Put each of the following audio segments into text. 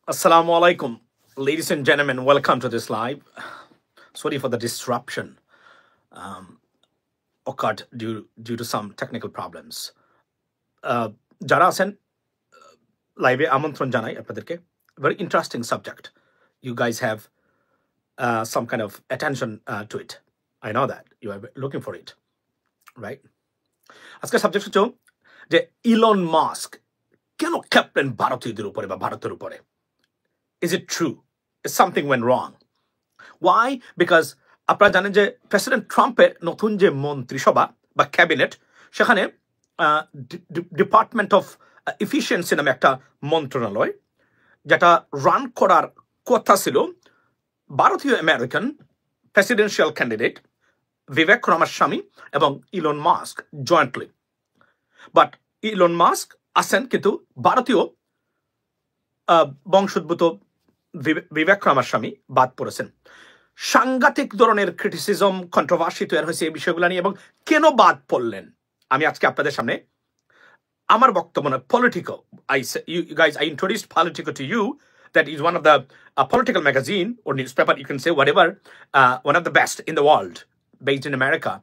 Assalamu alaikum, ladies and gentlemen. Welcome to this live. Sorry for the disruption occurred due to some technical problems. যারা আছেন লাইভে আমন্ত্রণ জানাই আপনাদেরকে. Very interesting subject. You guys have some kind of attention to it. I know that you are looking for it, right? আজকের subject হচ্ছে যে Elon Musk কেন ক্যাপ্টেন ভারতীয়দের উপরে বা ভারতের উপরে. Is it true? Is something went wrong? Why? Because আপনারা জানেন যে প্রেসিডেন্ট ট্রাম্পের নতুন যে মন্ত্রিসভা বা ক্যাবিনেট সেখানে ডিপার্টমেন্ট অফ এফিসিয়েন্সি নামে একটা মন্ত্রণালয় যেটা রান করার কথা ছিল ভারতীয় আমেরিকান প্রেসিডেন্সিয়াল ক্যান্ডিডেট বিবেক রামাস্বামী এবং Elon Musk jointly. But Elon Musk আছেন কিন্তু ভারতীয় বংশোদ্ভূত বিবেক রামাস্বামী বাদ পড়েছেন. সাংঘাতিক ধরনের ক্রিটিসিজম কন্ট্রোভার্সি তৈরি হয়েছে এই বিষয়গুলো নিয়ে এবং কেন বাদ পড়লেন আমি আজকে আপনাদের সামনে আমার বক্তব্য না. Politico, I introduced Politico to you. That is one of the political magazine or newspaper, you can say whatever, one of the best in the world based in America.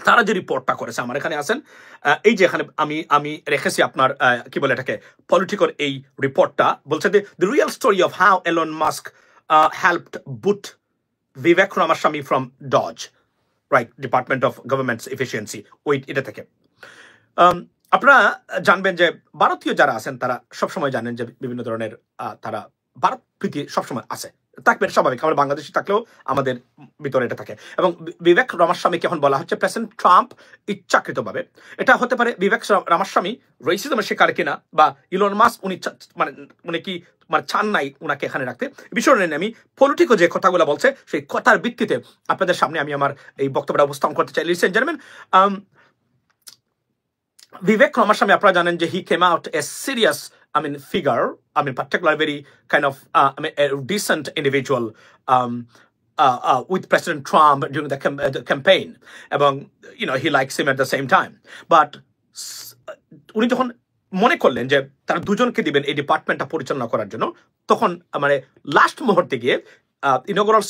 তারা যে রিপোর্টটা করেছে আমার এখানে আছেন, এই যে এখানে আমি রেখেছি আপনার কি বলে এটাকে পলিটিকল এই রিপোর্টটা বলছে যে the real story of how Elon Musk helped boot Vivek Ramaswamy from DOGE, right, Department of Government Efficiency. ওই এটা থেকে আপনারা জানবেন যে ভারতীয় যারা আছেন তারা সবসময় জানেন যে বিভিন্ন ধরনের তারা ভারত প্রীতি সবসময় আছে, থাকবে, স্বাভাবিক. আমরা বাংলাদেশি থাকলেও আমাদের ভিতরে এটা থাকে. এবং বিবেক রামাস্বামীকে এখন বলা হচ্ছে প্রেসিডেন্ট ট্রাম্প ইচ্ছাকৃতভাবে, এটা হতে পারে বিবেক রামাস্বামী রেসিজমের শিকার কিনা বা ইলন মাস্ক উনি কি চান নাই উনাকে এখানে রাখতে. বিষয় নিয়ে আমি পলিটিকো যে কথাগুলো বলছে সেই কথার ভিত্তিতে আপনাদের সামনে আমি আমার এই বক্তব্যটা উপস্থাপন করতে চাই. লিসেন জেন্টলম্যান, Vivek Ramaswamy, আপনারা জানেন যে he came out a serious, figure, particularly very kind of, a decent individual with President Trump during the campaign. এবং, he likes him at the same time. But উনি যখন মনে করলেন যে তারা দুজনকে দিবেন এই ডিপার্টমেন্টটা পরিচালনা করার জন্য, তখন লাস্ট মুহূর্তে গিয়ে ইনগোরাল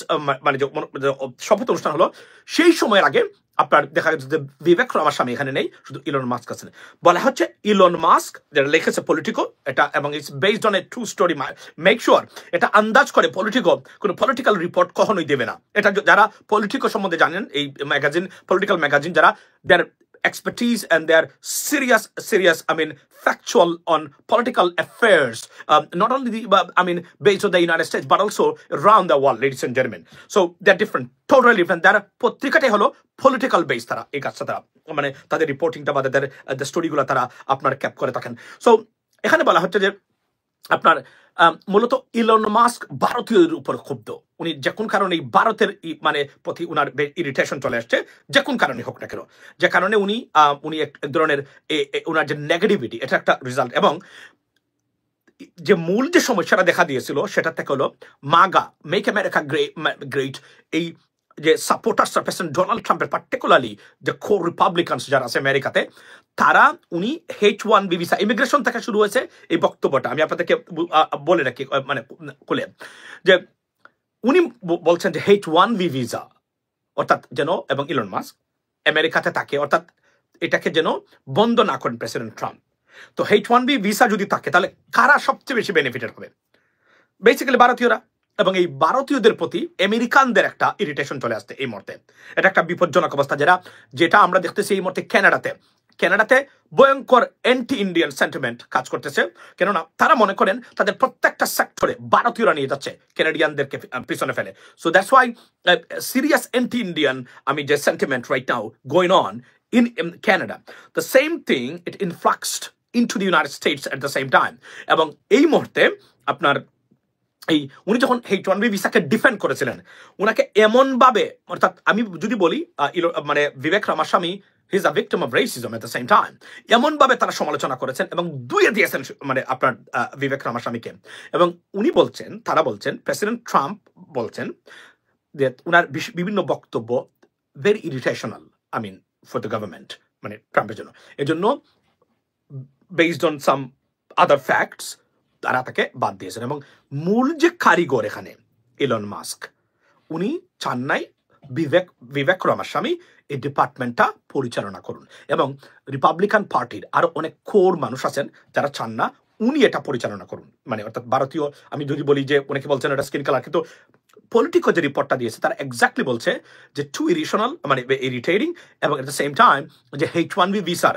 শপথ অনুষ্ঠান হলো, সেই সময়ের আগে আপনার দেখা যাচ্ছে যে বিবেক রামাস্বামী এখানে নেই, শুধু ইলন মাস্ক আছেন. বলা হচ্ছে ইলন মাস্ক যেটা লিখেছে পলিটিকো এটা, এবং it's based on a true story. Make sure এটা আন্দাজ করে পলিটিকো কোনো পলিটিক্যাল রিপোর্ট কখনোই দেবে না. এটা যারা পলিটিকো সম্বন্ধে জানেন, এই ম্যাগাজিন পলিটিক্যাল ম্যাগাজিন যারা, দেয়ার expertise and their serious factual on political affairs, not only based on the United States but also around the world, ladies and gentlemen. So they're different, totally different. They're পত্রিকাটাই হলো political based. তারা এই কাজটা তারা তাদের রিপোর্টিংটা বা তাদের স্টোরিগুলো তারা আপনার ক্যাপ করে থাকেন. সো এখানে বলা হচ্ছে যে আপনার মূলত ইলন মাস্ক ভারতীয়দের উপর ক্ষুব্ধ. উনি যে কোন কারণে ভারতের প্রতি উনার ইরিটেশন চলে আসছে, যে কোন কারণে হোক না কেন, যে কারণে উনি এক ধরনের উনার যে নেগেটিভিটি, এটা একটা রেজাল্ট. এবং যে মূল যে সমস্যাটা দেখা দিয়েছিল সেটা থেকে হলো মাগা, মেক আমেরিকা গ্রেট, এই যে সাপোর্টার্স প্রেসিডেন্ট ডোনাল্ড ট্রাম্পের, পার্টিকুলারলি যে কোর রিপাবলিকানস যারা আছে আমেরিকাতে, তারা উনি H-1B ভিসা ইমিগ্রেশন থেকে শুরু হয়েছে এই বক্তব্যটা আমি আপনাদেরকে বলে রাখি খুলে, যে উনি বলছেন যে H-1B ভিসা অর্থাৎ যেন, এবং ইলন মাস্ক আমেরিকাতে থাকে, অর্থাৎ এটাকে যেন বন্ধ না করেন প্রেসিডেন্ট ট্রাম্প. তো H-1B ভিসা যদি থাকে তাহলে কারা সবচেয়ে বেশি বেনিফিটেড হবে? বেসিক্যালি ভারতীয়রা. এবং এই ভারতীয়দের প্রতি আমেরিকানদের একটা ইরিটেশন চলে আসছে এই মুহূর্তে. এটা একটা বিপজ্জনক অবস্থা, যেটা আমরা দেখতেছি এই মুহূর্তে ক্যানাডাতে ভয়ঙ্কর অ্যান্টি ইন্ডিয়ান সেন্টিমেন্ট কাজ করতেছে. কেননা তারা মনে করেন তাদের প্রত্যেকটা সেক্টরে ভারতীয়রা নিয়ে যাচ্ছে ক্যানাডিয়ানদেরকে পিছনে ফেলে. So that's why serious anti Indian যে sentiment right now going on in Canada. The same thing, it influxed into the United States at the same time. এবং এই মুহূর্তে আপনার উনি যখন H-1B ভিসাকে ডিফেন্ড করেছিলেন, উনাকে এমন ভাবে, অর্থাৎ আমি যদি বলি Vivek Ramaswamy he is a victim of racism at the same time, এমন ভাবে তারা সমালোচনা করেছেন এবং দুইয়ে দিয়েছেন আপনার বিবেক রামাস্বামীকে. এবং তারা বলছেন প্রেসিডেন্ট ট্রাম্প বলছেন যে উনার বিভিন্ন বক্তব্য ভেরি ইরিটেশনাল ফর দ্য গভর্নমেন্ট, ট্রাম্পের জন্য. এজন্য based on some other facts তারা তাকে বাদ দিয়েছেন। এবং মূল যে কারিগর এখানে ইলন মাস্ক, উনি চান নাই বিবেক রামাস্বামী এই ডিপার্টমেন্টটা পরিচালনা করুন। এবং রিপাবলিকান পার্টির আরো অনেক কোর মানুষ আছেন যারা চান না উনি এটা পরিচালনা করুন। মানে অর্থাৎ ভারতীয়, আমি যদি বলি যে অনেকে বলছেন এটা স্কিন কালার, কিন্তু পলিটিকো যে রিপোর্টটা দিয়েছে তারা এক্স্যাক্টলি বলছে যে টু ইরিশনাল, মানে ইরিটেটিং, এবং এট দ্য সেম টাইম যে H1B ভিসার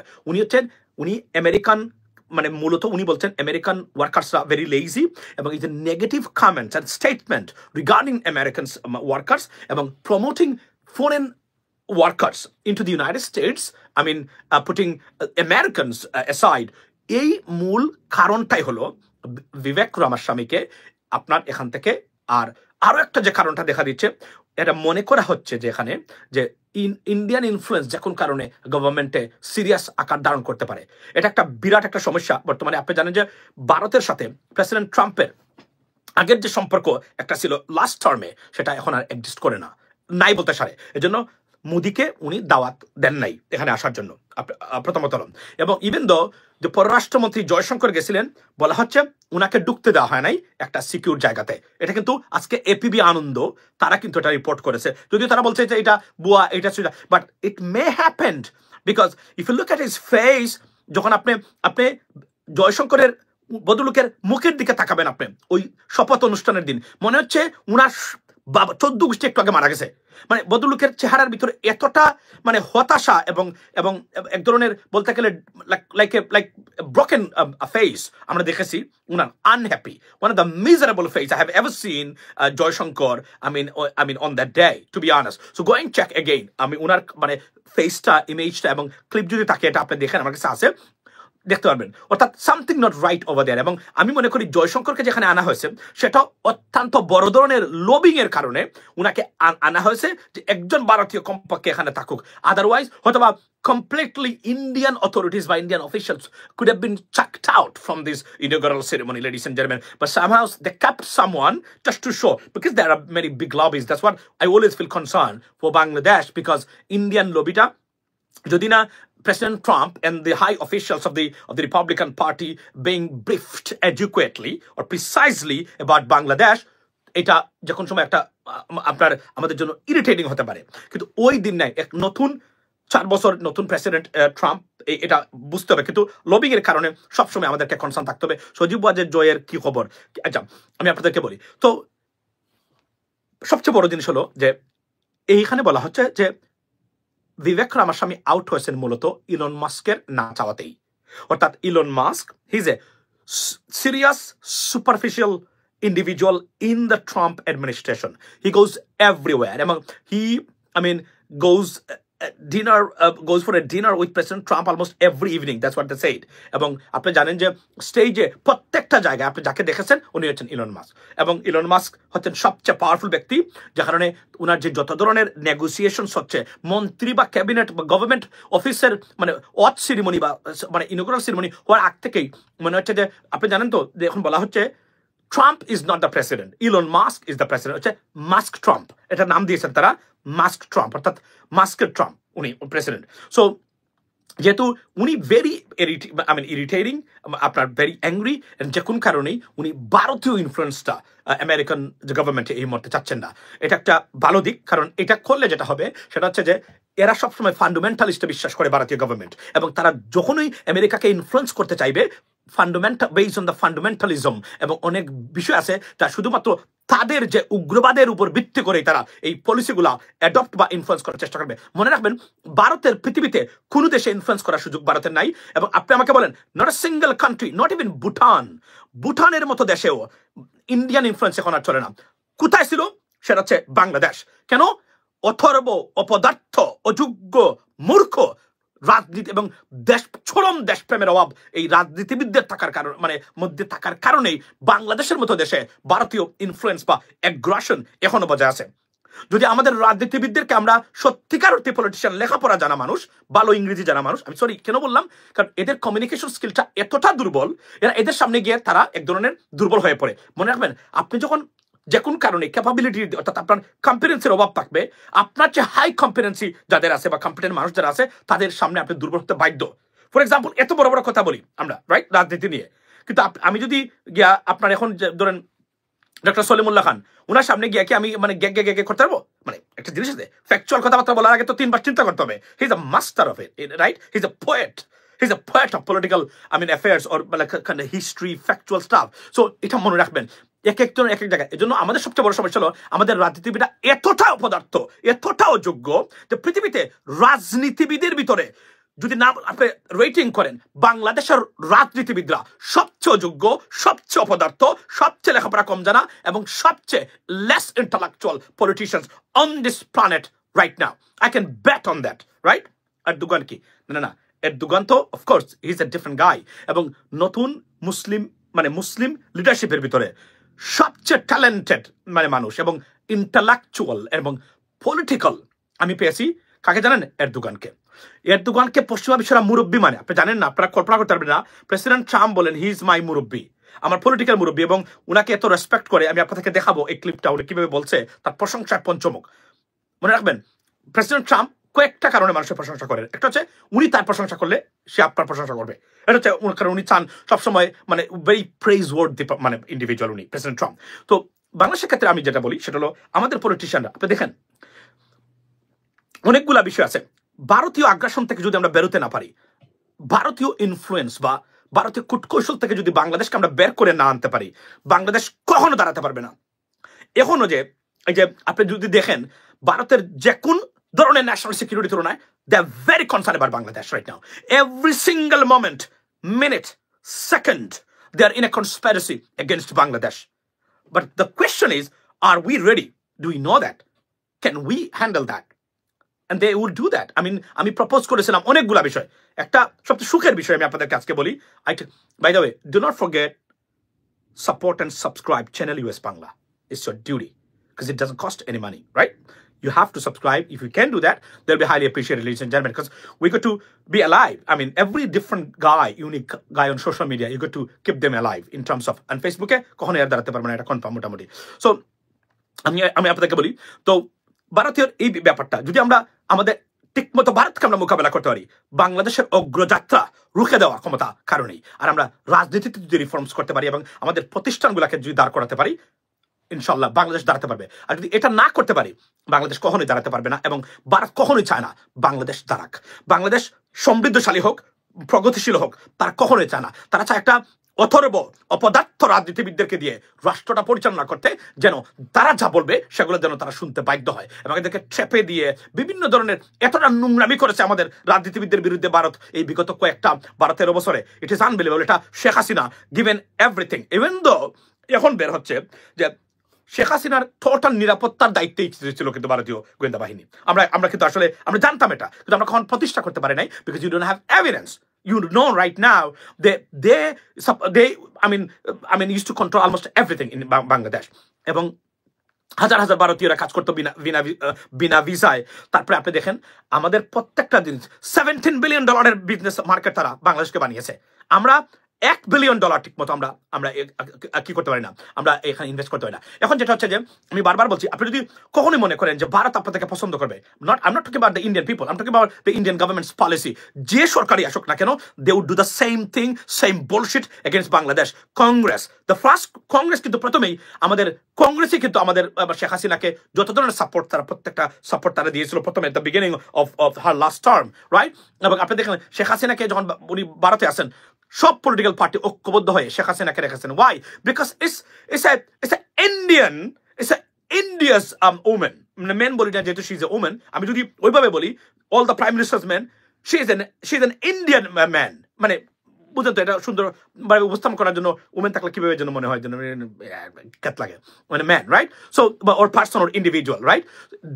উনি আমেরিকান, মানে মূলত উনি বলছেন আমেরিকান ওয়ার্কার্সরা ভেরি লেজি, এবং এই যে negative comments and statement regarding American workers এবং promoting foreign workers into the United States, I mean, putting Americans aside, এই মূল কারণটাই হলো বিবেক রামাস্বামীকে আপনার এখান থেকে আরো একটা যে কারণটা দেখা দিচ্ছে, এটা মনে করা হচ্ছে যে এখানে যে ইন্ডিয়ান ইনফ্লুয়েন্স যে কোন কারণে গভর্নমেন্টে সিরিয়াস আকার ধারণ করতে পারে। এটা একটা বিরাট একটা সমস্যা বর্তমানে। আপনি জানেন যে ভারতের সাথে প্রেসিডেন্ট ট্রাম্পের আগের যে সম্পর্ক একটা ছিল লাস্ট টার্মে, সেটা এখন আর এক্সিস্ট করে নাই বলতে সারে। এজন্য মোদিকে উনি দাওয়াত দেন নাই এখানে আসার জন্য প্রথমত। এবং ইভেন দো যে পররাষ্ট্রমন্ত্রী জয়শঙ্কর গেছিলেন, বলা হচ্ছে উনাকে ঢুকতে দেওয়া হয় নাই একটা সিকিউর জায়গাতে। এটা কিন্তু আজকে এপিবি আনন্দ তারা কিন্তু এটা রিপোর্ট করেছে, যদিও তারা বলছে যে এটা বুয়া, এটা সেটা, but it may happened because if you look at his face, যখন আপনি জয়শঙ্করের ভদ্রলোকের মুখের দিকে তাকাবেন আপনি ওই শপথ অনুষ্ঠানের দিন, মনে হচ্ছে উনার বাবা 14 গোষ্ঠী একটু আগে মারা গেছে। মানে ভদ্রলোকের চেহারার ভিতরে এতটা মানে হতাশা এবং এবং এক ধরনের বলতে গেলে লাইক ব্রোকেন ফেস আমরা দেখেছি, উনার unhappy, one of the miserable face I have ever seen Jaishankar, I mean on that day, to be honest. So going check again, আমি উনার মানে ফেসটা, ইমেজটা এবং ক্লিপ যদি থাকে এটা আপনি দেখেন, আমার কাছে আছে, দেখতে পারবেন। অর্থাৎ something not right over there. এবং আমি মনে করি জয়শঙ্করকে যেখানে আনা হয়েছে সেটা অত্যন্ত বড় ধরনের লবিং এর কারণে উনাকে আনা হয়েছে, যে একজন ভারতীয় কমপক্ষে এখানে থাকুক। আদারওয়াইজ হয়তোবা completely Indian authorities by Indian officials could have been chucked out from this inaugural ceremony, ladies and gentlemen. But somehow they kept someone just to show, because there are many big lobbies. That's what I always feel concerned for Bangladesh, because Indian lobbyটা যদি না President Trump and the high officials of the Republican Party being briefed adequately or precisely about Bangladesh, এটা যখন সময় একটা আপনার আমাদের জন্য irritating হতে পারে। কিন্তু ওই দিন নাই, এক নতুন 4 বছর নতুন প্রেসিডেন্ট ট্রাম্প, এটা বুঝতে হবে। কিন্তু লবিং এর কারণে সবসময় আমাদেরকে কনসার্ন থাকতে হবে। সজীব ওয়াজের জয়ের কি খবর, আচ্ছা আমি আপনাদেরকে বলি। তো সবচেয়ে বড় জিনিস হলো যে এইখানে বলা হচ্ছে যে বিবেক রামাস্বামী আউট হয়েছেন মূলত ইলন মাস্কের না চাওয়াতেই। অর্থাৎ Elon Musk, he is A serious superficial individual in the Trump administration. He goes everywhere. He, goes goes for a dinner with President Trump almost every evening. That's what they said. এবং আপনি জানেন যে স্টেজে প্রত্যেকটা জায়গায় আপনি যাকে দেখেছেন উনি হচ্ছেন ইলন মাস্ক। এবং ইলন মাস্ক হচ্ছেন সবচেয়ে পাওয়ারফুল ব্যক্তি, যে কারণে উনার যে যত ধরনের নেগোসিয়েশনস হচ্ছে মন্ত্রী বা ক্যাবিনেট বা গভর্নমেন্ট অফিসের মানে ওয়াচ সেরিমনি বা মানে ইনগুরাল সেরিমনি হওয়ার আগ থেকেই মনে হচ্ছে যে আপনি জানেন তো যে এখন বলা হচ্ছে Trump is not the president. Elon Musk is the president. হচ্ছে মাস্ক ট্রাম্প, এটা নাম দিয়েছেন তারা মাস্ক ট্রাম্প, অর্থাৎ মাস্কের ট্রাম্প উনি প্রেসিডেন্ট। সো যেহেতু উনি ভেরি ইরিটেটিং, আপনার ভেরি অ্যাংরি, যে কোন কারণেই উনি ভারতীয় ইনফ্লুয়েন্সটা আমেরিকান যে গভর্নমেন্টে এই মুহূর্তে চাচ্ছেন না। এটা একটা ভালো দিক, কারণ এটা করলে যেটা হবে সেটা হচ্ছে যে এরা সবসময় ফান্ডামেন্টালিস্টে বিশ্বাস করে ভারতীয় গভর্নমেন্ট, এবং তারা যখনই আমেরিকাকে ইনফ্লুয়েন্স করতে চাইবে fundamental based on the fundamentalism, এবং অনেক বিষয় আছে যা শুধুমাত্র তাদের যে উগ্রবাদের উপর ভিত্তি করে তারা এই পলিসিগুলা অ্যাডপ্ট বা ইনফ্লুয়েন্স করার চেষ্টা করবে। মনে রাখবেন ভারতের পৃথিবীতে কোনো দেশে ইনফ্লুয়েন্স করার সুযোগ ভারতের নাই। এবং আপনি আমাকে বলেন not a single country, not even ভুটানের মতো দেশেও ইন্ডিয়ান ইনফ্লুয়েন্স এখন আর চলে না। কোথায় ছিল সেটা হচ্ছে বাংলাদেশ। কেন? অথর্ব, অপদার্থ, অযোগ্য, মূর্খ রাজনীতি এবং চরম দেশপ্রেমের অভাব এই রাজনীতিবিদদের থাকার কারণে মধ্যে থাকার কারণেই বাংলাদেশের মতো দেশে ভারতীয় ইনফ্লুয়েন্স বা অ্যাগ্রাসন এখনো বজায় আছে। যদি আমাদের রাজনীতিবিদদেরকে আমরা সত্যিকার অর্থে পলিটিশিয়ান, লেখাপড়া জানা মানুষ, ভালো ইংরেজি জানা মানুষ, আমি সরি কেন বললাম, কারণ এদের কমিউনিকেশন স্কিলটা এতটা দুর্বল, এদের সামনে গিয়ে তারা এক ধরনের দুর্বল হয়ে পড়ে। মনে রাখবেন আপনি যখন যে কোন কারণে ক্যাপাবিলিটি অর্থাৎ আপনার কম্পিটেন্সির অভাব থাকবে, আপনার যে হাই কম্পিটেন্সি যাদের আছে বা কম্পিটেন্ট মানুষ যারা আছে তাদের সামনে আপনি দুর্বল হতে বাধ্য। ফর এক্সাম্পল এত বড় বড় কথা বলি আমরা রাইট রাজনীতি নিয়ে, কিন্তু আমি যদি গিয়া আপনার এখন ধরেন ডক্টর সলিমুল্লাহ খান ওনার সামনে গিয়ে কি আমি মানে গ্যাগ গ্যাগ গ্যাগ করতে পারবো? মানে একটা জিনিস আছে, ফ্যাকচুয়াল কথাবার্তা বলার আগে তো 3 বার চিন্তা করতে হবে। হি is a master of it, right? He is a poet, he is a poet of political affairs or মানে হিস্ট্রি, ফ্যাকচুয়াল স্টাফ। সো এটা মনে রাখবেন, এক একজন এক এক জায়গায়। এই জন্য আমাদের সবচেয়ে বড় সমস্যা হলো আমাদের রাজনীতিবিদরা এতটা অপদার্থ, এতটা অযোগ্য যে পৃথিবীতে রাজনীতিবিদের ভিতরে যদি না আপনি রেটিং করেন, বাংলাদেশের রাজনীতিবিদরা সবচেয়ে অযোগ্য, সবচেয়ে অপদার্থ, সবচেয়ে লেখাপড়া কম জানা এবং সবচেয়ে less intellectual politicians on this planet right now. I can bet on that, right? Erdogan কি? না না, এরদোগান তো of course he is a different guy. এবং নতুন মুসলিম মানে মুসলিম লিডারশিপের ভিতরে সবচেয়ে ট্যালেন্টেড মানে মানুষ এবং ইন্টালেকচুয়াল এবং পলিটিক্যাল আমি পেয়েছি কাকে জানেন? এরদোগানকে। এরদোগানকে পশ্চিমা বিশ্বের মুরব্বী মানে আপনি জানেন না, আপনারা কল্পনা করতে পারবেন না। প্রেসিডেন্ট ট্রাম্প বলেন হি ইজ মাই মুরব্বী, আমার পলিটিক্যাল মুরব্বী, এবং উনাকে এত রেসপেক্ট করে। আমি আপনাদেরকে দেখাবো এই ক্লিপটা, উনি কিভাবে বলছে, তার প্রশংসায় পঞ্চমুখ। মনে রাখবেন, প্রেসিডেন্ট ট্রাম্প কয়েকটা কারণে মানুষের প্রশংসা করেন। একটা হচ্ছে উনি তার প্রশংসা করলে সে আপনার প্রশংসা করবে, এটা হচ্ছে কারণ উনি চান সবসময় মানে ভেরি প্রেইজ ওয়ার্ড মানে ইন্ডিভিজুয়াল উনি, প্রেসিডেন্ট ট্রাম্প। তো বাংলাদেশের ক্ষেত্রে আমি যেটা বলি সেটা হলো আমাদের পলিটিশিয়ানরা, আপনি দেখেন অনেকগুলা বিষয় আছে। ভারতীয় আগ্রাসন থেকে যদি আমরা বেরোতে না পারি, ভারতীয় ইনফ্লুয়েন্স বা ভারতীয় কূটকৌশল থেকে যদি বাংলাদেশকে আমরা বের করে না আনতে পারি, বাংলাদেশ কখনো দাঁড়াতে পারবে না। এখনো যে এই যে আপনি যদি দেখেন ভারতের যে কোন ধরনের ন্যাশনাল সিকিউরিটি তুলনায় they are very concern about Bangladesh right now. Every single moment, minute, second they are in a conspiracy against Bangladesh. But the question is, are we ready? Do we know that? Can we handle that? And they will do that. I mean, আমি propose করেছিলাম অনেকগুলা বিষয়। একটা সবচেয়ে সুখের বিষয় আমি আপনাদেরকে আজকে বলি। By the way, do not forget, support and subscribe channel US Bangla. It's your duty because it doesn't cost any money, right? You have to subscribe. If you can do that, they'll be highly appreciated, ladies and gentlemen, because we got to be alive. I mean, every different guy, unique guy on social media, you got to keep them alive in terms of, and Facebook কখনো এর দাঁড়াতে পারবে না, এটা confirm মোটামুটি। So আমি আপনাদেরকে বলি, তো ভারতীয় এই ব্যাপারটা যদি আমরা আমাদের ঠিকমতো ভারতকে আমরা মোকাবেলা করতে পারি, বাংলাদেশের অগ্রযাত্রা রুখে দেওয়ার ক্ষমতা কারণেই। আর আমরা রাজনীতিতে যদি রিফর্মস করতে পারি এবং আমাদের প্রতিষ্ঠানগুলোকে যদি দাঁড় করাতে পারি, ইনশাল্লাহ বাংলাদেশ দাঁড়াতে পারবে। আর যদি এটা না করতে পারি, বাংলাদেশ কখনোই দাঁড়াতে পারবে না এবং ভারত কখনোই চায় না বাংলাদেশ দাঁড়াক। বাংলাদেশ সমৃদ্ধশালী হোক, প্রগতিশীল হোক, তারা কখনোই চায় না। তারা চায় একটা অথর্ব অপদার্থ রাজনীতিবিদদেরকে দিয়ে রাষ্ট্রটা পরিচালনা করতে, যেন তারা যা বলবে সেগুলো যেন তারা শুনতে বাধ্য হয়। এবং এদেরকে ট্র্যাপে দিয়ে বিভিন্ন ধরনের এতটা নোংরামি করেছে আমাদের রাজনীতিবিদদের বিরুদ্ধে ভারত এই বিগত কয়েকটা 12-13 বছরে। It is unbelievable. এটা Sheikh Hasina given everything, even though এখন বের হচ্ছে যে শেখ হাসিনার টোটাল নিরাপত্তার দায়িত্বেই ছিল কিন্তু ভারতীয় গোয়েন্দা বাহিনী। আমরা কিন্তু আসলে আমরা জানতাম এটা, কিন্তু আমরা কখন প্রতিষ্ঠা করতে পারি নাই, because you don't have evidence. You know right now they I mean used to control almost everything in Bangladesh, এবং হাজার হাজার ভারতীয়রা কাজ করতো বিনা ভিসায়। তারপরে আপনি দেখেন আমাদের প্রত্যেকটা জিনিস $17 বিলিয়ন বিজনেস মার্কেট তারা বাংলাদেশকে বানিয়েছে। আমরা $1 বিলিয়ন ঠিক মতো আমরা কি করতে পারি না, আমরা এখানে ইনভেস্ট করতে পারি না। এখন যেটা হচ্ছে যে আমি বারবার বলছি, আপনি যদি কখনোই মনে করেন যে ভারত আপনাদেরকে পছন্দ করবে, I'm not talking about the Indian people, I'm talking about the Indian government's policy. যে সরকারই আসুক না কেন, they would do the same thing, same bullshit against Bangladesh. Congress কিন্তু প্রথমেই আমাদের কংগ্রেসই কিন্তু আমাদের শেখ হাসিনাকে যত ধরনের প্রত্যেকটা সাপোর্ট তারা দিয়েছিল প্রথমে, the beginning of her last term, right? এবং আপনি দেখেন শেখ হাসিনাকে যখন উনি ভারতে আসেন, সব পলিটিক্যাল পার্টি ঐক্যবদ্ধ হয়ে শেখ হাসিনাকে রেখেছেন। Why? Because it's India's women, men বলি না যেহেতু শি ইজ এ ওমেন, আমি যদি ওইভাবে বলি all the prime ministers main, she is an Indian man. মানে বুঝলেন তো, এটা সুন্দর ভাবে উপস্থাপন করার জন্য উমেন থাকলে কিভাবে যেন মনে হয় যেন ক্যাত লাগে, মানে man, right? So or person or individual, right?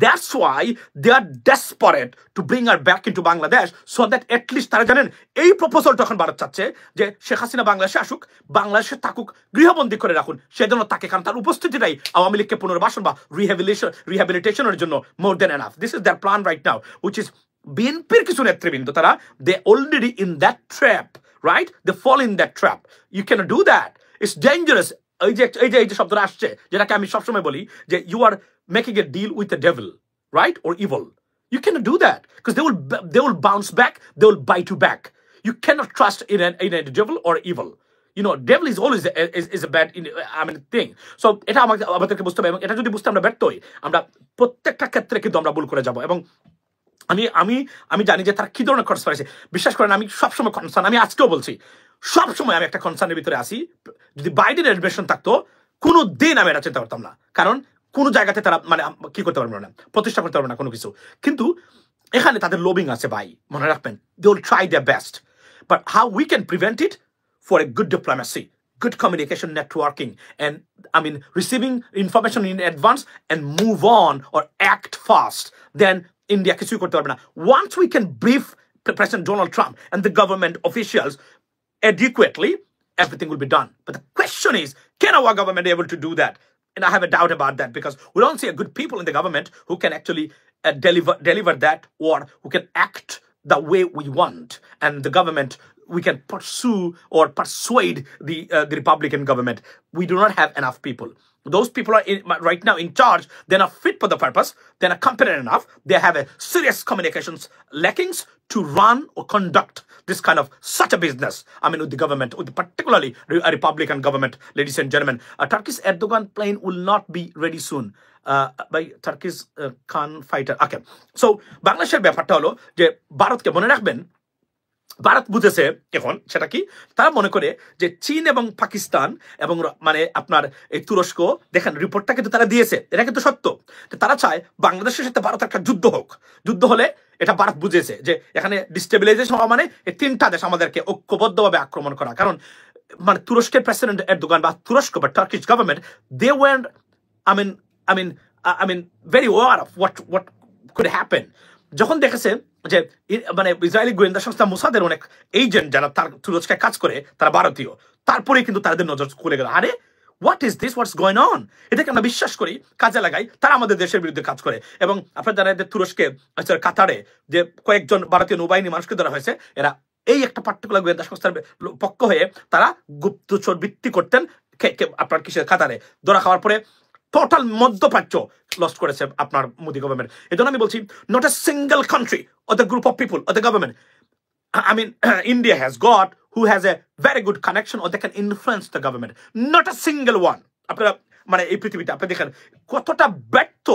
That's why they are desperate to bring her back into Bangladesh, so that at least তারা জানেন এই প্রপোজালটা এখন ভারত চাচ্ছে যে শেখ হাসিনা বাংলাদেশে আসুক, বাংলাদেশে থাকুক, গৃহবন্দী করে রাখুন, সেজন্য তাকে, কারণ তার উপস্থিতিটাই আওয়ামী লীগকে পুনর্বাসন বা রিহ্যাবিলিটেশনের জন্য more than enough. This is their plan right now, which is বিএনপির কিছু নেতৃবৃন্দ, তারা they already in that trap, right? They fall in that trap. You cannot do that. It's dangerous. এই যে শব্দটা আসছে, যেটাকে আমি সবসময় বলি যে you are making a deal with the devil, right? Or evil. You cannot do that because they will bounce back. They will bite you back. You cannot trust in a devil or evil. you know, devil is always is a bad I mean thing. So এটা আমাদেরকে বুঝতে হবে, এবং এটা যদি বুঝতে আমরা ব্যর্থ হই, আমরা প্রত্যেকটা ক্ষেত্রে কিন্তু আমরা ভুল করে যাব। এবং আমি আমি আমি জানি যে তারা কি ধরনের কনসার্ন আছে। বিশ্বাস করেন, আমি সবসময় কনসার্ন, আমি আজকেও বলছি, সবসময় আমি একটা কনসার্নের ভিতরে আসি। যদি বাইডেনের অ্যাডমিনিস্ট্রেশন থাকতো, কোনো দিন আমি এটা চিন্তা করতাম না, কারণ কোনো জায়গাতে তারা মানে কি করতে পারবে না, প্রতিষ্ঠা করতে পারবে না কোনো কিছু। কিন্তু এখানে তাদের লোবিং আছে ভাই, মনে রাখবেন, they will try their best, but how we can prevent it? for a good diplomacy, good communication networking, and I mean receiving information in advance and move on or act fast. Then India কিছু করতে পারবে না। Once we can brief President Donald Trump and the government officials adequately, everything will be done. But the question is, can our government be able to do that? And I have a doubt about that, because we don't see a good people in the government who can actually deliver that, or who can act the way we want. And the government, we can pursue or persuade the Republican government. We do not have enough people. Those people are right now in charge. They're not fit for the purpose. They're not competent enough. They have a serious communications lackings to run or conduct this kind of such a business. I mean, with the government, with particularly a Republican government, ladies and gentlemen. Turkey's Erdogan plane will not be ready soon. By Turkey's Khan fighter. Okay. So, Bangladesh's ব্যাপারটা হলো যে ভারতকে মনে রাখবেন, ভারত বুঝেছে এখন সেটা কি, তারা মনে করে যে চীন এবং পাকিস্তান এবং মানে আপনার এই তুরস্ক, দেখেন রিপোর্টটা কিন্তু তারা দিয়েছে, এটা কিন্তু সত্য, তারা চায় বাংলাদেশের সাথে ভারত একটা যুদ্ধ হোক। যুদ্ধ হলে, এটা ভারত বুঝেছে যে এখানে ডিস্টেবিলাইজেশন হওয়া মানে এই তিনটা দেশ আমাদেরকে ঐক্যবদ্ধভাবে আক্রমণ করা। কারণ মানে তুরস্কের প্রেসিডেন্ট এরদোগান বা তুরস্ক বা Turkish government, they want I mean very aware of what could happen. যখন দেখেছে যে মানে ইসরায়েলি গোয়েন্দা সংস্থা মোসাদের অনেক এজেন্ট যারা তার তুরস্কে কাজ করে তারা ভারতীয়, তারপরেই কিন্তু তাদের নজর খুলে গেল, আরে what is this, what's going on, এটাকে আমরা বিশ্বাস করি, কাজে লাগাই, তারা আমাদের দেশের বিরুদ্ধে কাজ করে। এবং আপনারা জানেন যে তুরস্কে কাতারে যে কয়েকজন ভারতীয় নৌবাহিনী মানুষকে ধরা হয়েছে, এরা এই একটা পার্টিকুলার গোয়েন্দা সংস্থার পক্ষ হয়ে তারা গুপ্তচর বৃত্তি করতেন আপনার কিসের কাতারে। ধরা খাওয়ার পরে টোটাল মধ্যপ্রাচ্য লস্ট করেছে আপনার মোদি গভর্নমেন্ট। এই জন্য আমি বলছি, not a single country or the group of people or the government, I mean India has got who has a very good connection or they can influence the government, not a single one. আপনারা মানে এই পৃথিবীতে আপনি দেখেন কতটা ব্যর্থ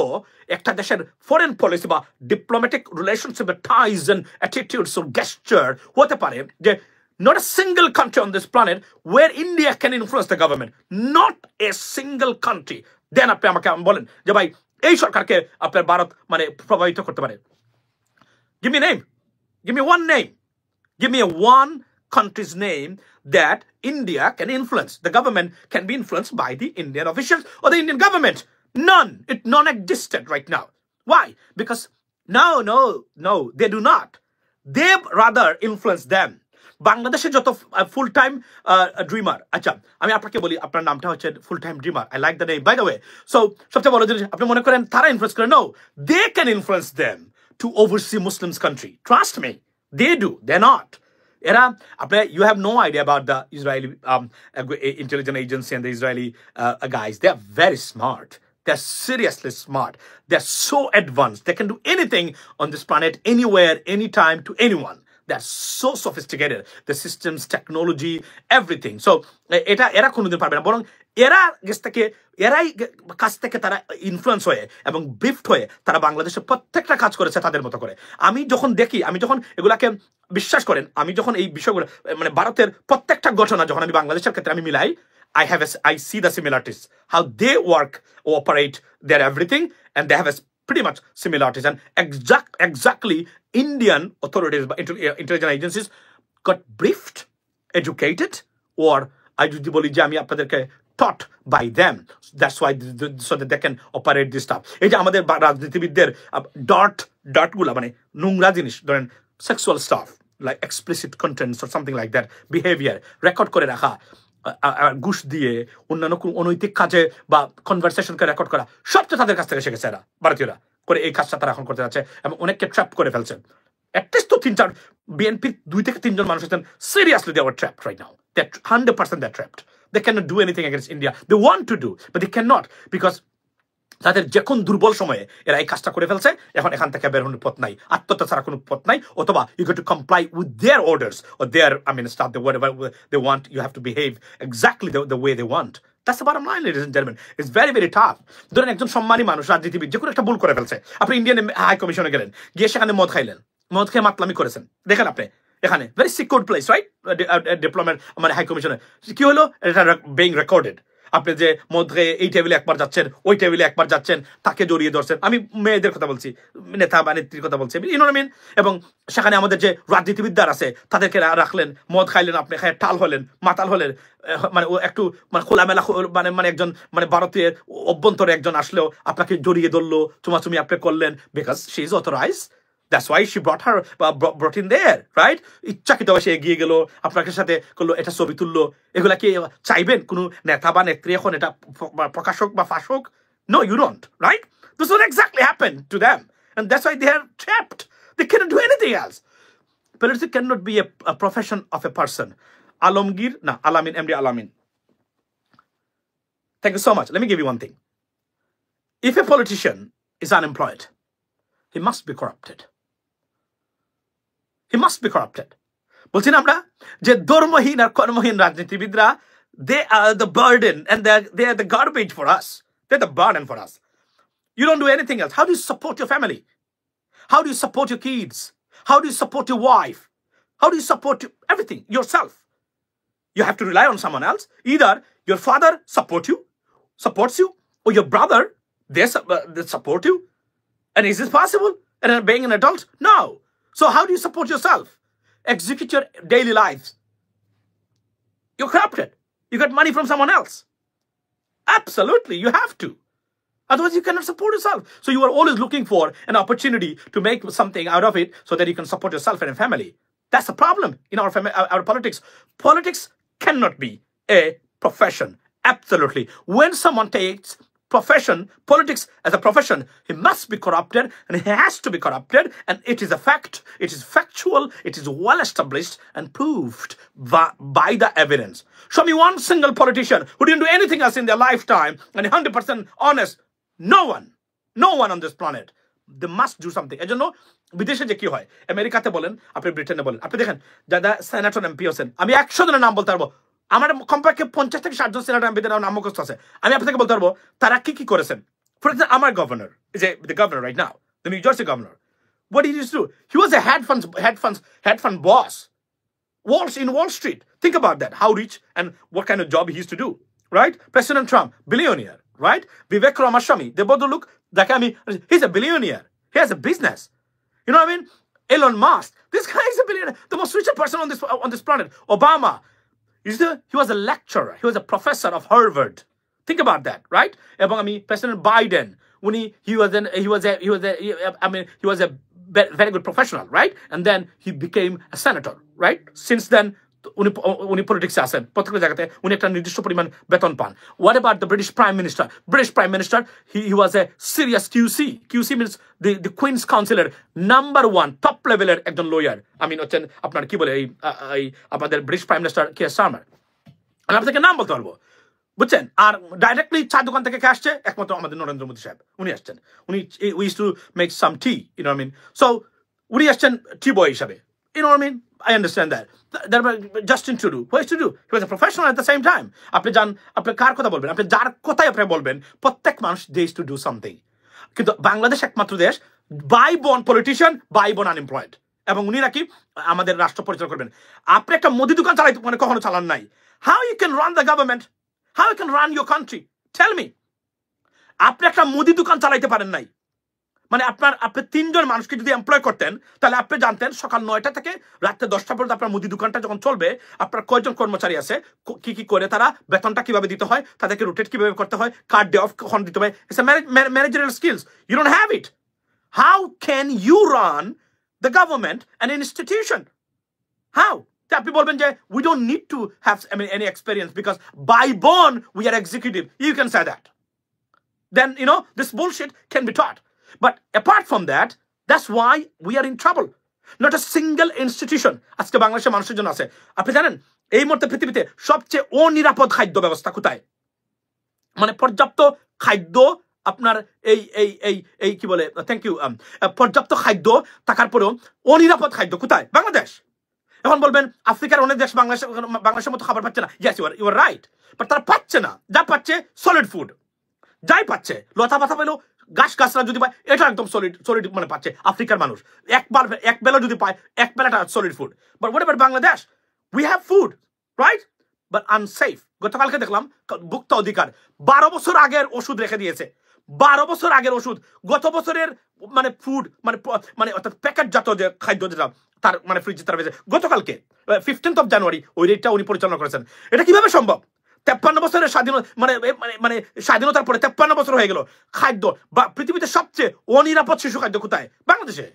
একটা দেশের ফরেন পলিসি বা ডিপ্লোম্যাটিক রিলেশনশিপের ties and attitudes or gesture হতে পারে, যে not a single country on this planet where India can influence the government, not a single country. Then আপনি আমাকে বলেন যে ভাই এই সরকারকে আপনার ভারত মানে প্রভাবিত করতে পারে। Give me a name. Give me one name. Give me a one country's name that India can influence. The government can be influenced by the Indian officials or the Indian government. None. It's non-existent right now. Why? Because no, they do not. They rather influence them. বাংলাদেশে যত ফুল time dreamer, আচ্ছা আমি আপনাকে বলি, আপনার নামটা হচ্ছে full time dreamer, I like the name by the way. So সবচেয়ে বড় জিনিস, আপনি মনে করেন তারা ইনফ্লুয়েন্স করে? No, they can influence them to oversee Muslims country. Trust me, they do. They're not. You have no idea about the Israeli intelligence agency and the Israeli guys. They are very smart. They're seriously smart. They're so advanced. They can do anything on this planet, anywhere, anytime, to anyone. They're so sophisticated. The systems, technology, everything. So, এরা কোনোদিন পারবে না, বরং এরাই কাছ থেকে তারা influence হয়ে এবং ব্রিফড হয়ে তারা বাংলাদেশের প্রত্যেকটা কাজ করেছে তাদের মতো করে। আমি যখন দেখি, আমি যখন এগুলাকে বিশ্বাস করেন, আমি যখন এই বিষয়গুলো মানে ভারতের প্রত্যেকটা ঘটনা যখন আমি বাংলাদেশের ক্ষেত্রে আমি মিলাই, I see the similarities, how they work, operate, their everything, and they have a pretty much similarities. And exactly Indian authorities, intelligence agencies got briefed, educated, or I যদি বলি যে আমি আপনাদেরকে taught by them. That's why so that they can operate this stuff. এই যে আমাদের রাজনীতিবিদদের dot গুলা মানে নোংরা জিনিস, ধরেন sexual stuff like explicit contents or something like that, behavior record করে রাখা, ঘুষ দিয়ে অন্যান্য অনৈতিক কাজে বা কনভারসেশনকে রেকর্ড করা, সবচেয়ে তাদের কাছ থেকে শিখেছে এরা, ভারতীয়রা করে এই কাজটা তারা এখন করতে যাচ্ছে এবং অনেককে ট্র্যাপ করে ফেলছেন। অ্যাটলিস্ট তো 3-4 বিএনপির 2 থেকে 3 জন মানুষ আছেন, seriously they are trapped right now. They're 100% they're trapped. They cannot do anything against India. They want to do, but they cannot, because তাদের যখন দুর্বল সময়ে এরা এই কাজটা করে ফেলছে, এখন এখান থেকে বের হওয়ার পথ নাই, আত্মহত্যা ছাড়া কোনো পথ নাই, অথবা you got to comply with their orders or their stuff, whatever they want, you have to behave exactly the way they want. That's the bottom line, ladies and gentlemen. It's very, very tough. ধরেন একজন সম্মানী মানুষ, রাজনীতিবিদ, যে কোনো একটা ভুল করে ফেলছে, আপনি ইন্ডিয়ান হাই কমিশনে গেলেন, গিয়ে সেখানে মদ খাইলেন, মদ খেয়ে মাতলামি করেছেন, দেখেন আপনি এখানে very secure place, right, diplomat high কমিশনে কি হলো, এটা বিং রেকর্ডেড। আপনি যে মধ্যে এই টেবিলে একবার যাচ্ছেন, ওই টেবিলে একবার যাচ্ছেন, তাকে জড়িয়ে ধরছেন, আমি মেয়েদের কথা বলছি, নেতা বা নেত্রীর কথা বলছি, ইউনোমিন। এবং সেখানে আমাদের যে রাজনীতিবিদরা আছে তাদেরকে রাখলেন, মদ খাইলেন, আপনি খায় টাল হলেন, মাতাল হলেন, মানে ও একটু মানে খোলামেলা মানে একজন ভারতীয় অভ্যন্তরে একজন আসলেও আপনাকে জড়িয়ে ধরলো, চুমাচুমি আপনি করলেন, because she is authorise. That's why she brought in there, right? ইচ্ছাকৃতভাবে সে এগিয়ে গেল, আপনার সাথে করলো, এটা ছবি তুললো, এগুলা কি চাইবেন কোনো নেতা বা নেত্রী এখন এটা প্রকাশক বা ফাঁসক? No, you don't, right? This is what exactly happened to them, and that's why they are trapped. They cannot do anything else. Politics cannot be a profession of a person. Alamin, MD Alamin. Thank you so much. Let me give you one thing. If a politician is unemployed, he must be corrupted. He must be corrupted. বলছি না আমরা যে ধর্মহীন আর কর্মহীন রাজনীতিবিদরা, they are the burden and they are the garbage for us. They're the burden for us. You don't do anything else. How do you support your family? How do you support your kids? How do you support your wife? How do you support everything yourself? You have to rely on someone else. Either your father supports you, or your brother, they support you. And is this possible? And being an adult? No. So how do you support yourself? Execute your daily lives. You're corrupted. You got money from someone else. Absolutely, you have to. Otherwise, you cannot support yourself. So you are always looking for an opportunity to make something out of it so that you can support yourself and your family. That's the problem in our politics. Politics cannot be a profession. Absolutely. When someone takes politics as a profession, he must be corrupted, and he has to be corrupted, and it is a fact, it is factual, it is well established and proved by the evidence. Show me one single politician who didn't do anything else in their lifetime and 100% honest. No one on this planet. They must do something. এজন্য বিদেশে যে কি হয়, আমেরিকাতে বলেন, আপনি ব্রিটেনে বলেন, আপনি দেখেন যারা সেনেটর এমপি আছেন, আমি 100 জনের নাম বলতে পারবো, আমার কমপক্ষে 50 থেকে 60 জন সেনেটর এমপিদের নাম মুখস্থ আছে, আমি আপনাকে বলতে পারবো তারা কি করেছেন। ফর এক্সাম্পল, আমার governor is the governor right now, the New Jersey governor. What did he used to do? He was a hedge fund boss. In Wall Street. Think about that. How rich and what kind of job he used to do, right? President Trump, billionaire, right? Vivek Ramaswamy, they both look like, he's a billionaire. He has a business. You know what I mean? Elon Musk, this guy is a billionaire, the most richest person on this planet. Obama, he was a lecturer. He was a professor of Harvard. Think about that, right? President Biden, when he was a very good professional, right? And then he became a senator, right? Since then, উনি পলিটিক্সে আসেন, প্রত্যেকটা জায়গাতে উনি একটা নির্দিষ্ট পরিমাণ বেতন পান। What about the British Prime Minister? He was a serious QC means the Queen's Counselor, number 1 top level একজন লয়ার। হচ্ছেন আপনার কি বলে এই আপনাদের British prime minister Keir Starmer. আমি আপনাকে নাম বলতে পারবো, বুঝছেন? আর ডাইরেক্টলি চার দোকান থেকে কে আসছে? একমাত্র আমাদের নরেন্দ্র মোদী সাহেব, উনি আসছেন। we used to make some tea, you know what I mean? So উনি আসছেন টি বয় হিসাবে, you know what I mean? I understand that. Justin Trudeau, what is to do? He was a professional at the same time. আপনি কার কথা বলবেন? আপনি যার কথাই আপনি বলবেন, প্রত্যেক মানুষ they used to do something. কিন্তু বাংলাদেশ একমাত্র দেশ by born politician, by born unemployed, এবং উনি নাকি আমাদের রাষ্ট্র পরিচালনা করবেন। আপনি একটা মুদি দোকান চালাইতে কখনো চালান নাই। How you can run the government? How you can run your country? Tell me. আপনি একটা মুদি দোকান চালাইতে পারেন নাই, আপনি 3 জন মানুষকে যদি এমপ্লয় করতেন, তাহলে আপনি জানতেন সকাল 9টা থেকে রাতে 10টা পর্যন্ত আপনার মুদি দোকানটা যখন চলবে, আপনার কয়জন কর্মচারী আছে, কি করে তারা বেতনটা কিভাবে দিতে হয়, তাদেরকে রোটেট কিভাবে করতে হয়, কার্ড ডে অফ কখন দিতে হয়, it's a managerial skills. You don't have it. How can you run the government and institution? How? আপনি বলবেন যে we don't need to have any experience because by born we are executive. You can say that. Then this bullshit can be taught. But apart from that, that's why we are in trouble. Not a single institution আজকে বাংলাদেশের মানুষের জন্য আছে। আপনি জানেন এই মুহূর্তে পৃথিবীতে সবচেয়ে অনিরাপদ খাদ্য ব্যবস্থা কোথায়? পর্যাপ্ত খাদ্য আপনার এই এই এই এই কি বলে থ্যাংক ইউ পর্যাপ্ত খাদ্য থাকার পরেও অনিরাপদ খাদ্য কোথায়? বাংলাদেশ। এখন বলবেন আফ্রিকার অনেক দেশ বাংলাদেশের মতো খাবার পাচ্ছে না। Yes, you are right, but তারা পাচ্ছে না। যা পাচ্ছে সলিড ফুড, যাই পাচ্ছে লতা পাতা পেলেও গাছ গাছরা যদি পায় এটা একদম সলিড সলিড মানে পাচ্ছে আফ্রিকার মানুষ। এক বেলা যদি পায় এক বেলাটা solid food. But what about Bangladesh? We have food right but unsafe. গতকালকে দেখলাম ভুক্ত অধিকার 12 বছর আগের ওষুধ রেখে দিয়েছে। 12 বছর আগের ওষুধ গত বছরের মানে ফুড মানে মানে অর্থাৎ প্যাকেটজাত যে খাদ্য যেটা তার মানে ফ্রিজে তার গতকালকে 15th of January ওই রেটটা উনি পরিচালনা করেছেন। এটা কিভাবে সম্ভব? 53 বছরের স্বাধীনতা মানে মানে মানে স্বাধীনতার পরে 53 বছর হয়ে গেল। খাদ্য বা পৃথিবীতে সবচেয়ে অনিরাপদ শিশু খাদ্য কোথায়? বাংলাদেশে।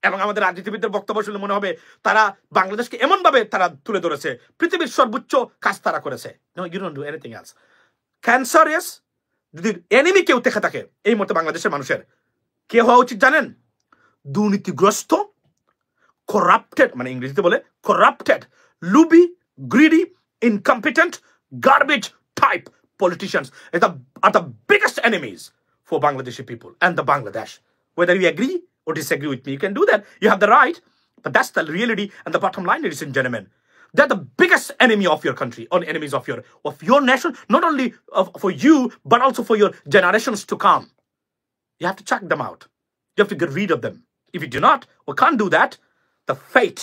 এবং আমাদের রাজনীতিবিদদের বক্তব্য শুনলে মনে হবে তারা বাংলাদেশকে এমন ভাবে তারা তুলে ধরেছে পৃথিবীর সর্বোচ্চ কাজ তারা করেছে। No, you don't do anything else. ক্যান্সারিয়াস যদি এনিমি কেউ থেকে থাকে এই মুহূর্তে বাংলাদেশের মানুষের কে হওয়া উচিত জানেন? দুর্নীতিগ্রস্ত, করাপ্টেড, মানে ইংরেজিতে বলে corrupted, looby, greedy, incompetent, garbage type politicians are the biggest enemies for Bangladeshi people and the Bangladesh. Whether you agree or disagree with me, you can do that. You have the right. But that's the reality and the bottom line, ladies and gentlemen. They're the biggest enemy of your country, or enemies of your nation, not only for you, but also for your generations to come. You have to check them out. You have to get rid of them. If you do not or can't do that, the fate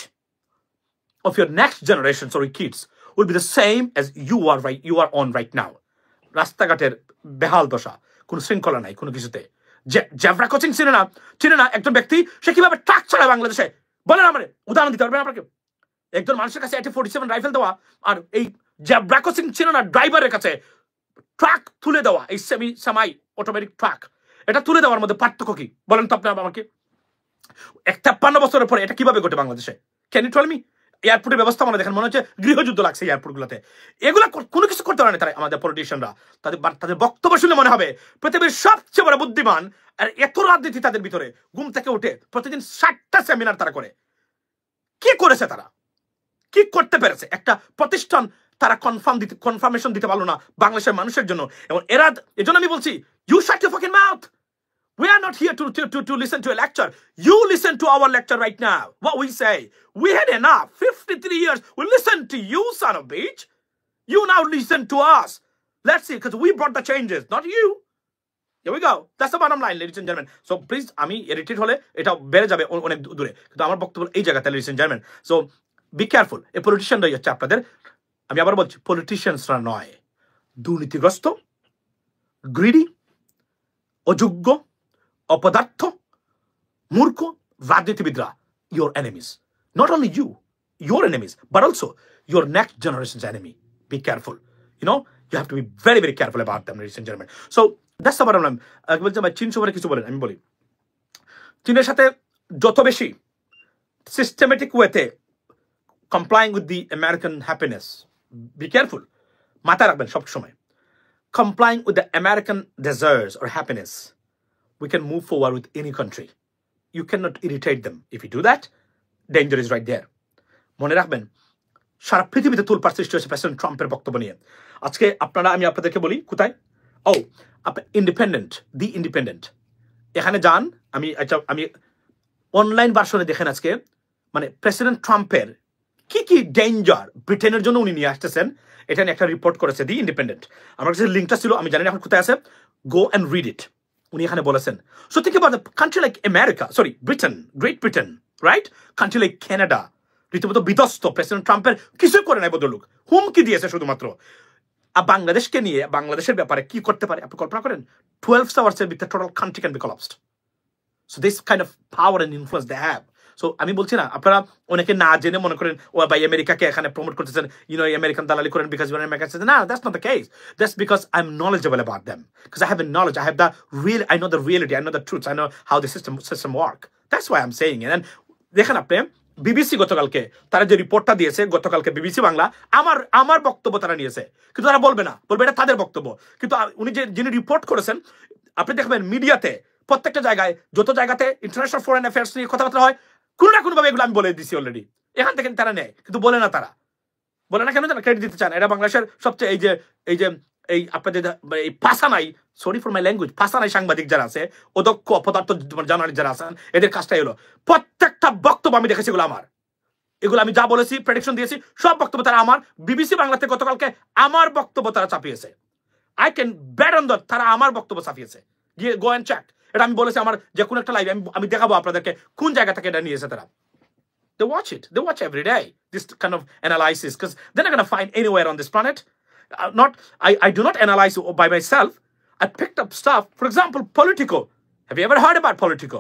of your next generations or your kids will be the same as you are on right now. রাস্তাঘাটের বেহাল দশা, কোন শৃঙ্খলা নাই কোনো কিছুতে। Zebra crossing চিনে না একজন ব্যক্তি সে কিভাবে ট্রাক চালায় বাংলাদেশে? বলেন আমারে, উদাহরণ দিতে পারবেন আপনাকে? একজন মানুষের কাছে AK-47 রাইফেল দেওয়া আর এই জেব্রা ক্রসিং চিনে না ড্রাইভারের কাছে ট্রাক তুলে দেওয়া, এই সেমাই অটোমেটিক ট্রাক, এটা তুলে দেওয়ার মধ্যে পার্থক্য কি বলেন তো আপনি আমাকে? 53 বছরের পরে এটা কিভাবে ঘটে বাংলাদেশে? Can you tell me? এয়ারপোর্টের ব্যবস্থা মানে দেখেন মনে হচ্ছে গৃহযুদ্ধ লাগছে এয়ারপোর্টগুলোতে। এগুলা কোনো কিছু করতে পারে না তারা, আমাদের পলিটিশিয়ানরা। তাদের বক্তব্য শুনে মনে হবে পৃথিবীর সবচেয়ে বড় বুদ্ধিমান, আর এত রাজনীতি তাদের ভিতরে। ঘুম থেকে উঠে প্রতিদিন 60টা সেমিনার তারা করে। কি করেছে তারা? কি করতে পেরেছে? একটা প্রতিষ্ঠান তারা কনফার্মেশন দিতে পারলো না বাংলাদেশের মানুষের জন্য। এবং এজন্য আমি বলছি, you shut your fucking mouth. We are not here to listen to a lecture. You listen to our lecture right now. What we say. We had enough. 53 years. We listen to you, son of a bitch. You now listen to us. Let's see, because we brought the changes, not you. Here we go. That's the bottom line, ladies and gentlemen. So please, আমি irritate হলে এটা বেড়ে যাবে অনেক দূরে। কিন্তু আমার বক্তব্য এই জায়গাতে, ladies and gentlemen. So be careful. এই পলিটিশিয়ানরাই হচ্ছে আপনাদের, আমি আবার বলছি, পলিটিশিয়ানসরা নয়, দুর্নীতিগ্রস্ত, গ্রিডি, অযোগ্য, অপদার্থ, মূর্খ রাজনীতিবিদরা your enemies. Not only your enemies, but also your next generation's enemy. Be careful. You know, you have to be very, very careful about them, ladies and gentlemen. So that's the bottom line. বলছি ভাই চীন সম্পর্কে কিছু বলেন, আমি বলি চীনের সাথে যত বেশি সিস্টেমেটিক ওয়েতে complying with the American happiness, be careful, মাথায় রাখবেন সব সময়, complying with the American desires or happiness, we can move forward with any country. You cannot irritate them. If you do that, danger is right there. মনে রাখবেন, সারা পৃথিবীতে তোলপাড় সৃষ্টি হয়েছে প্রেসিডেন্ট ট্রাম্পের বক্তব্য নিয়ে। আজকে আমি আপনাদেরকে বলি কোথায়, ইন্ডিপেন্ডেন্ট, দি ইন্ডিপেন্ডেন্ট, এখানে যান। আমি অনলাইন ভার্সনে দেখেন আজকে মানে প্রেসিডেন্ট ট্রাম্পের কি কি ডেঞ্জার ব্রিটেনের জন্য উনি নিয়ে আসতেছেন, এটা নিয়ে একটা রিপোর্ট করেছে দি ইন্ডিপেন্ডেন্ট। আমার কাছে লিঙ্কটা ছিল, আমি জানি না এখন কোথায় আছে, গো অ্যান্ড রিড ইট। উনি এখানে বলেছেন, so think about the country like America, sorry great Britain, right, country like Canada, রীতিমতো বিধ্বস্ত, প্রেসিডেন্ট ট্রাম্পের কিছুই করে নাই ভদ্রলোক, হুমকি দিয়েছে শুধুমাত্র। আর বাংলাদেশকে নিয়ে, বাংলাদেশের ব্যাপারে কি করতে পারে আপনি কল্পনা করেন? 12 hours with the total country can be collapsed. So this kind of power and influence they have. So আমি বলছি না, আপনারা অনেকে না জেনে মনে করেন ও ভাই আমেরিকাকে এখানে প্রমোট করতেছেন, আমেরিকান দালালি করেন because you are American. No, that's not the case. That's because I'm knowledgeable about them, because I have the knowledge, I know the reality, I know the truth, I know how the system work. That's why I'm saying it. And দেখেন আপনি BBC গতকালকে তারা যে রিপোর্টটা দিয়েছে, গতকালকে BBC Bangla আমার বক্তব্য তারা নিয়েছে, কিন্তু তারা বলবে এটা তাদের বক্তব্য। কিন্তু উনি যিনি রিপোর্ট করেছেন, আপনি দেখবেন মিডিয়াতে প্রত্যেকটা জায়গায়, যত জায়গাতে ইন্টারন্যাশনাল ফরেন অ্যাফেয়ার্স নিয়ে কথাবার্তা হয়, কোনো না কোনোভাবে এগুলো আমি বলে দিচ্ছি অলরেডি, এখান থেকে তারা নেয়, কিন্তু বলে না কেন জানা, ক্রেডিট দিতে চান। এটা বাংলাদেশের সবচেয়ে এই আপনাদের এই পাশা নাই সরি ফর মাই ল্যাঙ্গুয়েজ, পাশানাই সাংবাদিক যারা আছে, অদক্ষ অপদার্থ জার্নালিস্ট যারা আছেন, এদের কাজটাই হলো প্রত্যেকটা বক্তব্য আমি দেখেছি এগুলো আমি যা বলেছি, প্রেডিকশন দিয়েছি, সব বক্তব্য তারা আমার বিবিসি বাংলাতে গতকালকে আমার বক্তব্য তারা চাপিয়েছে। I can bet on that, তারা আমার বক্তব্য চাপিয়েছে, গিয়ে গো অ্যান্ড চেক। এটা আমি বলেছি আমার যে কোনো একটা লাইভে, আমি দেখাবো আপনাদেরকে কোন জায়গা থেকে এটা নিয়েছে তারা। They watch it. They watch every day this kind of analysis, because they're not going to find anywhere on this planet. I do not analyze by myself. I picked up stuff. For example, Politico. Have you ever heard about Politico?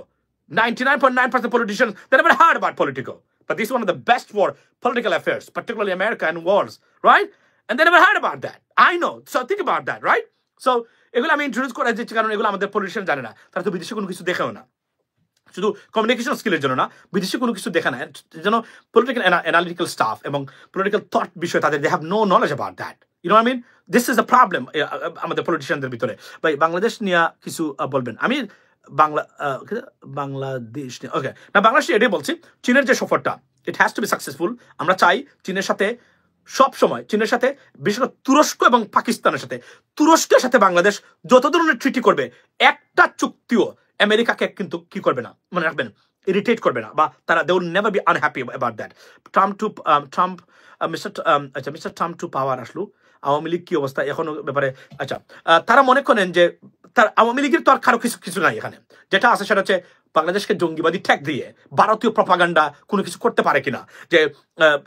99.9% politicians, they never heard about Politico. But this is one of the best for political affairs, particularly America and wars, right? And they never heard about that. I know. So think about that, right? So এগুলো আমি introduce করে দিচ্ছি কারণ এগুলো আমাদের politician জানে না, তারা তো বিদেশে কোনো কিছু দেখেও না, শুধু কমিউনিকেশন স্কিলের জন্য না, বিদেশে কোনো কিছু দেখা না, যেন পলিটিক্যাল অ্যানালিটিক্যাল স্টাফ এবং পলিটিক্যাল থট বিষয় তাদের they have no knowledge about that. You know I mean, this is the problem আমাদের পলিটিশিয়ানদের ভিতরে। ভাই বাংলাদেশ নিয়ে কিছু বলবেন? আমি বাংলাদেশ নিয়ে ওকে না, বাংলাদেশ এটাই বলছি, চীনের যে সফরটা, it has to be successful. আমরা চাই চীনের সাথে সব সময়, চীনের সাথে, বিশেষ করে তুরস্ক এবং পাকিস্তানের সাথে, তুরস্কের সাথে বাংলাদেশ যত ধরনের ট্রিটি করবে, একটা চুক্তিও আমেরিকাকে কিন্তু কি করবে না, মনে রাখবেন, ইরিটেট করবে না, বা তারা they will never be unhappy about that. Mister Trump to power আসলো, আওয়ামী লীগ কি অবস্থা এখনো ব্যাপারে? আচ্ছা, তারা মনে করেন যে তার আওয়ামী লীগের তো আর কারো কিছু নাই এখানে, যেটা আছে সেটা হচ্ছে বাংলাদেশকে জঙ্গিবাদী ঠেক দিয়ে ভারতীয় প্রপাগান্ডা কোনো কিছু করতে পারে কিনা, যে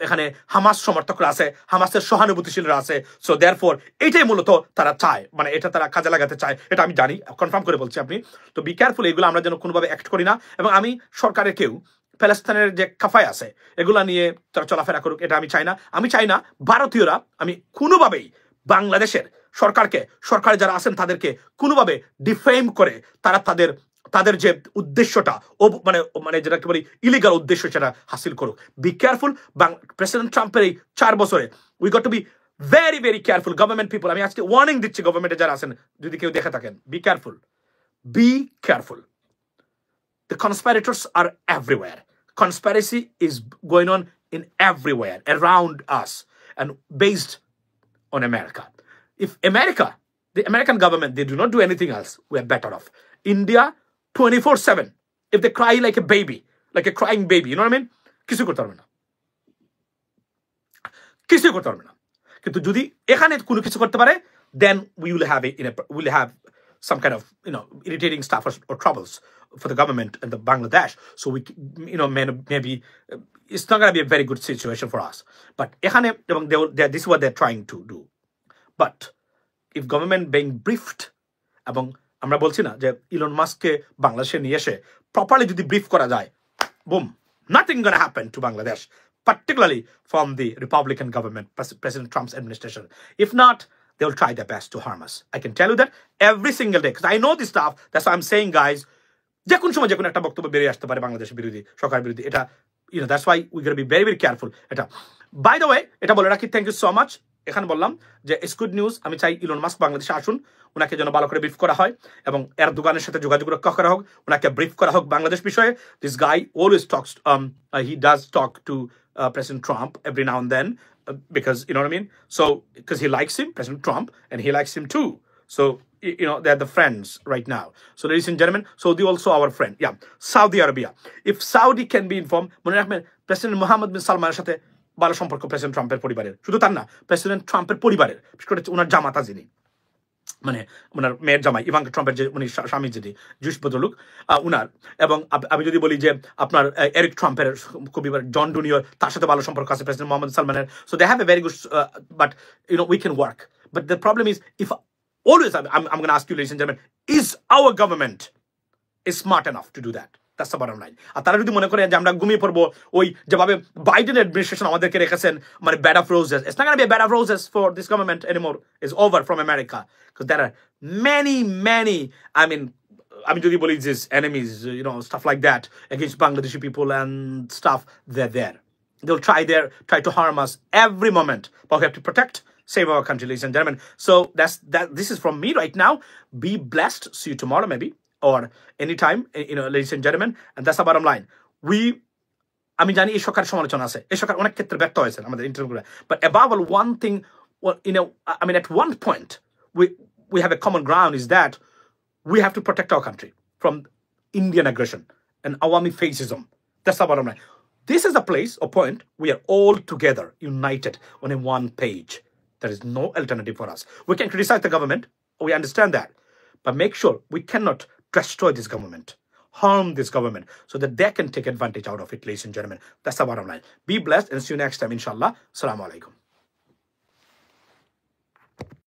এখানে হামাস সমর্থকরা আছে, হামাসের সহানুভূতিশীলরা আছে, সো দেয়ারফর এইটাই মূলত তারা চায়, মানে এটা তারা কাজে লাগাতে চায়, এটা আমি জানি, কনফার্ম করে বলছি আপনি। তো বি কেয়ারফুল, এগুলো আমরা যেন কোনোভাবে অ্যাক্ট করি না। এবং আমি সরকারের কেউ প্যালেস্তাইনের যে কাফায় আছে এগুলা নিয়ে তারা চলাফেরা করুক, এটা আমি চাই না। আমি চাই না ভারতীয়রা, আমি কোনোভাবেই বাংলাদেশের সরকারকে, সরকারে যারা আছেন তাদেরকে কোনোভাবে ডিফেম করে তারা তাদের যে উদ্দেশ্যটা, মানে মানে যেটাকে বলি ইলিগাল উদ্দেশ্য, সেটা হাসিল করুক। Be careful. প্রেসিডেন্ট ট্রাম্পের এই 4 বছরে we got to be very very careful. Government people, আমি আজকে ওয়ার্নিং দিচ্ছি গভর্নমেন্টে যারা আছেন, যদি কেউ দেখে থাকেন, be careful, be careful. The conspirators are everywhere. Conspiracy is going on in everywhere around us and based on America. If America, the American government, they do not do anything else, we are better off. India, 24/7. If they cry like a baby, like a crying baby, you know what I mean? কিছু করতে পারবে না, কিছুই করতে পারবে না। কিন্তু যদি এখানে কোনো কিছু করতে পারে, then we will have some kind of, you know, irritating stuff or troubles for the government and the Bangladesh. So we, you know, maybe it's not going to be a very good situation for us. But এখানে, এবং this is what they're trying to do. But if government being briefed, এবং আমরা বলছি না যে Elon মাস্ককে বাংলাদেশে নিয়ে এসে প্রপারলি যদি ব্রিফ করা যায়, boom, nothing going to happen to Bangladesh, particularly from the Republican government, President Trump's administration. If not, they will try their best to harm us. I can tell you that every single day, because I know this stuff. That's why I'm saying, guys, যে কোন সময় যে কোনো একটা বক্তব্য বেরিয়ে আসতে পারে বাংলাদেশের বিরোধী, সরকার বিরোধী। এটা, you know, that's why we got to be very very careful. এটা by the way, এটা বলে রাখি, থ্যাংক ইউ সো মাচ। এখানে বললাম যে ইটস গুড নিউজ। আমি চাই ইলন মাস্ক বাংলাদেশে আসুন, ওনাকে যেন ভালো করে ব্রিফ করা হয়, এবং এরদোগানের সাথে যোগাযোগ রক্ষা করা হোক, ওনাকে ব্রিফ করা হোক বাংলাদেশ বিষয়ে। This guy always Tux, he does talk to President Trump every now and then, because, you know what I mean? So because he likes him, President Trump, and he likes him too. So, you know, they're the friends right now. So ladies and gentlemen, Saudi also our friend. Yeah, Saudi Arabia. If Saudi can be informed, মনে রাখবেন president Mohammad বিন সালমানের সাথে ভালো সম্পর্ক president ট্রাম্পের পরিবারের, শুধু তার না, প্রেসিডেন্ট ট্রাম্পের পরিবারের, বিশেষ করে ওনার জামাতা যিনি, মানে ওনার মেয়ের জামাই ইভাঙ্কা ট্রাম্পের যে উনি স্বামী যিনি জুস ভদ্রলোক, উনার, এবং আমি যদি বলি যে আপনার এরিক ট্রাম্পের খুবই জন জুনিয়র, তার সাথে ভালো সম্পর্ক আছে প্রেসিডেন্ট মোহাম্মদ সালমানের। So they have a very good, but you know we can work. But the problem is, if always I'm going to ask you, ladies and gentlemen, is our government is smart enough to do that? That's the bottom line. আর তারা যদি মনে করে যে আমরা ঘুমিয়ে পড়বো, ওই যেভাবে বাইডেন অ্যাডমিনিস্ট্রেশন আমাদেরকে রেখেছেন, মানে bed of roses, it's not going to be a bed of roses for this government anymore. It's over from America, because there are many, I mean, আমি যদি বলি these enemies, you know, stuff like that against Bangladeshi people and stuff, they're there. They'll try to harm us every moment, but we have to protect, save our country, ladies and gentlemen. So this is from me right now. Be blessed. See you tomorrow maybe, or anytime, you know, ladies and gentlemen. And that's the bottom line. আমি জানি এই সরকার সমালোচনা আছে, এই সরকার অনেক ক্ষেত্রে ব্যর্থ হয়েছে আমাদের ইন্টারভিউগুলো, but above all, one thing, well, you know, I mean, at one point we have a common ground is that we have to protect our country from Indian aggression and Awami fascism. That's the bottom line. This is a place or point we are all together, united on a one page. There is no alternative for us. We can criticize the government. We understand that. But make sure we cannot destroy this government, harm this government, so that they can take advantage out of it, ladies and gentlemen. That's the bottom line. Be blessed and see you next time, inshallah. Assalamu alaikum.